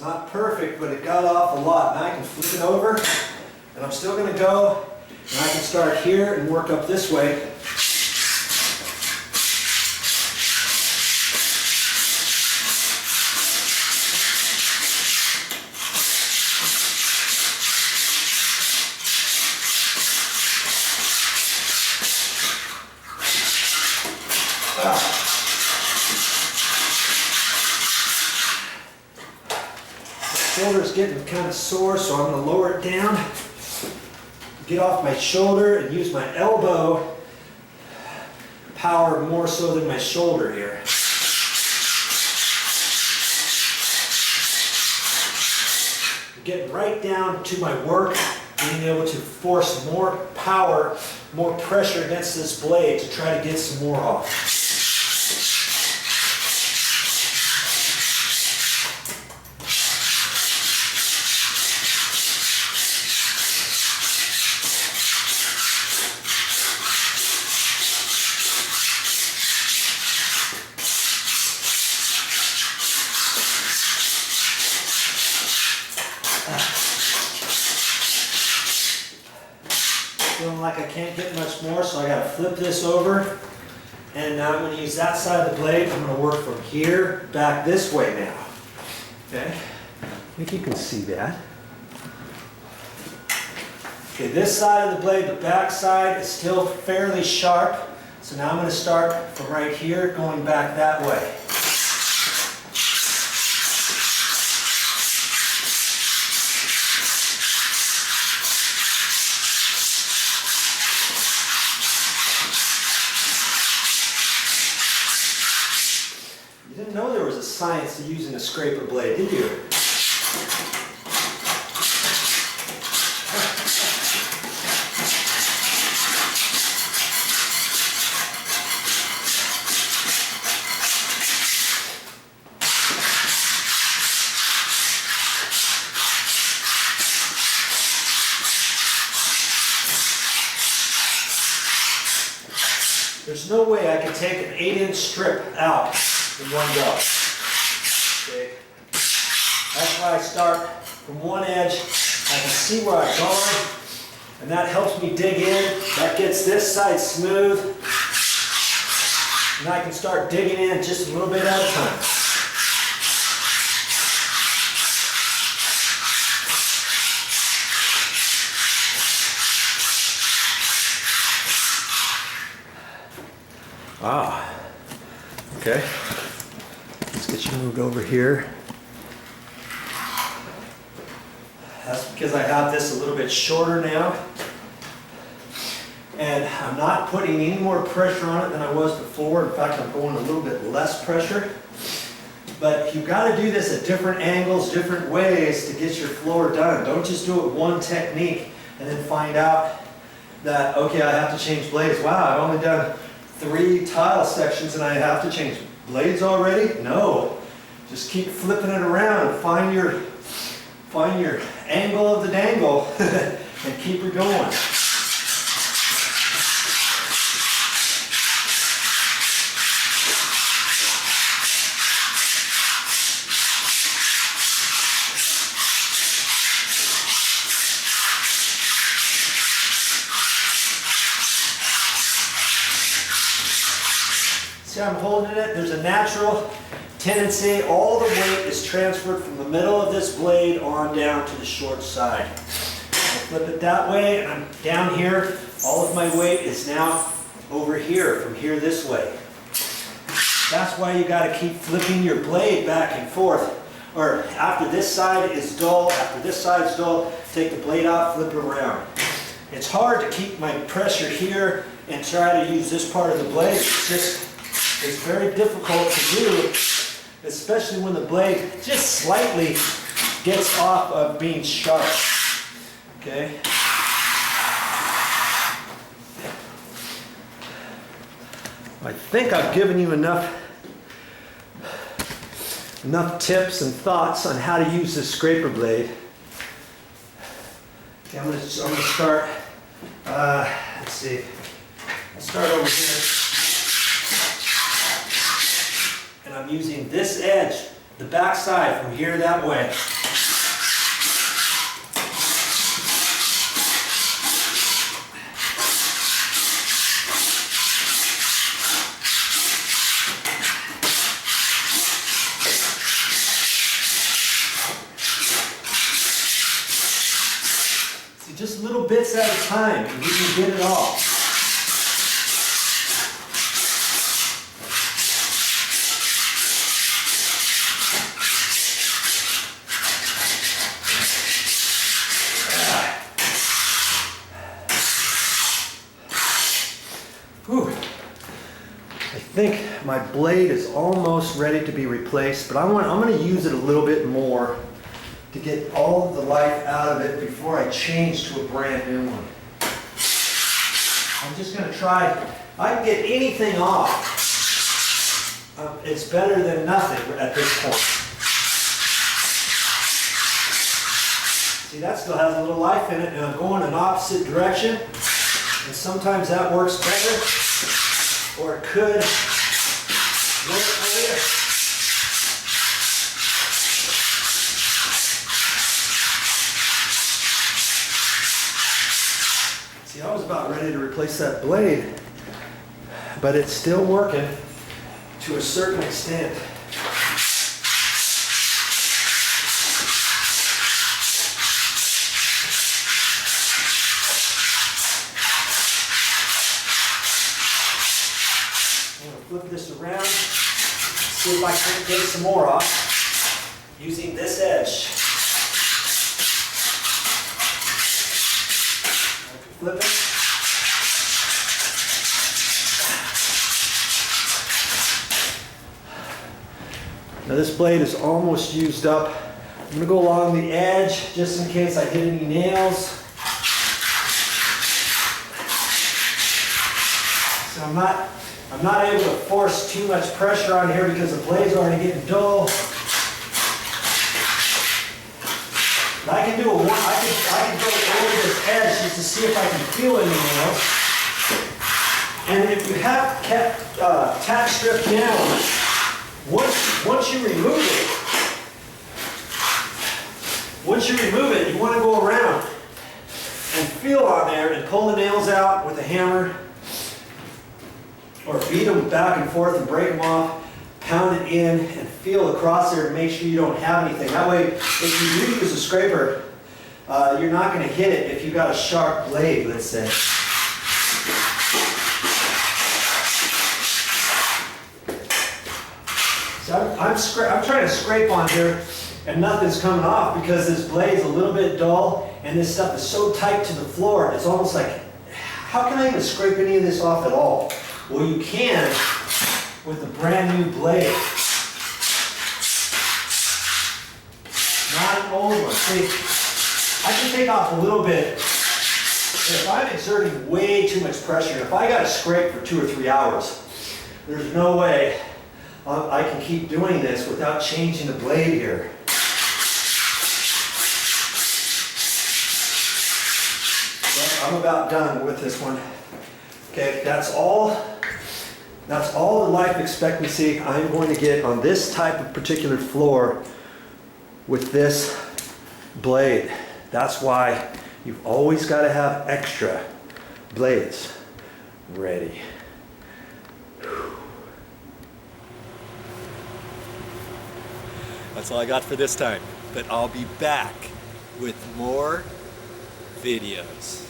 not perfect, but it got off a lot. Now I can flip it over, and I'm still going to go, and I can start here and work up this way. Shoulder's getting kind of sore, so I'm going to lower it down, get off my shoulder, and use my elbow power more so than my shoulder here. I'm getting right down to my work, being able to force more power, more pressure against this blade to try to get some more off. Feeling like I can't get much more, so I got to flip this over, and now I'm going to use that side of the blade. I'm going to work from here back this way now. Okay, I think you can see that. Okay, this side of the blade, the back side, is still fairly sharp, so now I'm going to start from right here going back that way. You didn't know there was a science to using a scraper blade, did you? There's no way I can take an 8-inch strip out in one go. Okay. That's why I start from one edge. I can see where I've gone, and that helps me dig in. That gets this side smooth, and I can start digging in just a little bit at a time. Ah, okay. Let's get you moved over here. That's because I have this a little bit shorter now. And I'm not putting any more pressure on it than I was before. In fact, I'm going a little bit less pressure. But you've got to do this at different angles, different ways to get your floor done. Don't just do it one technique and then find out that, okay, I have to change blades. Wow, I've only done 3 tile sections and I have to change blades already? No. Just keep flipping it around and find your angle of the dangle and keep it going. See how I'm holding it? There's a natural tendency. All the weight is transferred from the middle of this blade on down to the short side. I flip it that way, and I'm down here. All of my weight is now over here, from here this way. That's why you got to keep flipping your blade back and forth. Or after this side is dull, after this side's dull, take the blade out, flip it around. It's hard to keep my pressure here and try to use this part of the blade. It's very difficult to do, especially when the blade just slightly gets off of being sharp. Okay? I think I've given you enough tips and thoughts on how to use this scraper blade. Okay, I'm gonna start, let's see, I'll start over here. And I'm using this edge, the back side, from here that way. time and you can get it all. Whew. I think my blade is almost ready to be replaced, but I'm going to use it a little bit more to get all of the life out of it before I change to a brand new one. I'm just going to try. I can get anything off. It's better than nothing at this point. See, that still has a little life in it, and I'm going in opposite direction. And sometimes that works better, or it could work later. See, I was about ready to replace that blade, but it's still working to a certain extent. Flip this around, see if I can get some more off using this edge. Flip it. Now this blade is almost used up. I'm going to go along the edge just in case I hit any nails. So I'm not able to force too much pressure on here because the blade's already getting dull. But I can do I can go over this edge just to see if I can feel any nails. And if you have kept tack strip down, once you remove it, you want to go around and feel on there and pull the nails out with a hammer. Or beat them back and forth and break them off, pound it in, and feel across there to make sure you don't have anything. That way, if you do use a scraper, you're not going to hit it if you've got a sharp blade, let's say. So I'm trying to scrape on here, and nothing's coming off because this blade's a little bit dull, and this stuff is so tight to the floor, it's almost like, how can I even scrape any of this off at all? Well, you can with a brand new blade. Not an old one. See, I can take off a little bit. If I'm exerting way too much pressure, if I got to scrape for 2 or 3 hours, there's no way I can keep doing this without changing the blade here. But I'm about done with this one. Okay, that's all the life expectancy I'm going to get on this type of particular floor with this blade. That's why you've always got to have extra blades ready. That's all I got for this time, but I'll be back with more videos.